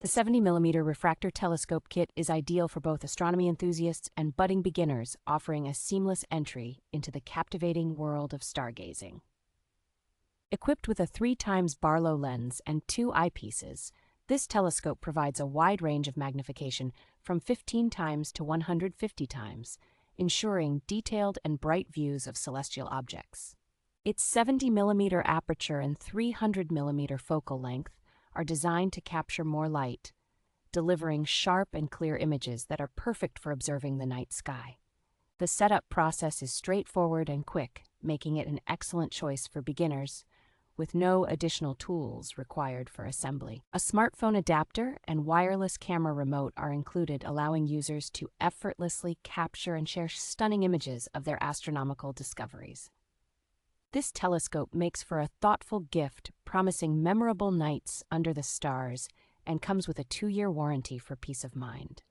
The 70mm Refractor Telescope Kit is ideal for both astronomy enthusiasts and budding beginners, offering a seamless entry into the captivating world of stargazing. Equipped with a 3x Barlow lens and 2 eyepieces, this telescope provides a wide range of magnification from 15 times to 150 times, ensuring detailed and bright views of celestial objects. Its 70mm aperture and 300mm focal length are designed to capture more light, delivering sharp and clear images that are perfect for observing the night sky. The setup process is straightforward and quick, making it an excellent choice for beginners, with no additional tools required for assembly. A smartphone adapter and wireless camera remote are included, allowing users to effortlessly capture and share stunning images of their astronomical discoveries. This telescope makes for a thoughtful gift, promising memorable nights under the stars, and comes with a 2-year warranty for peace of mind.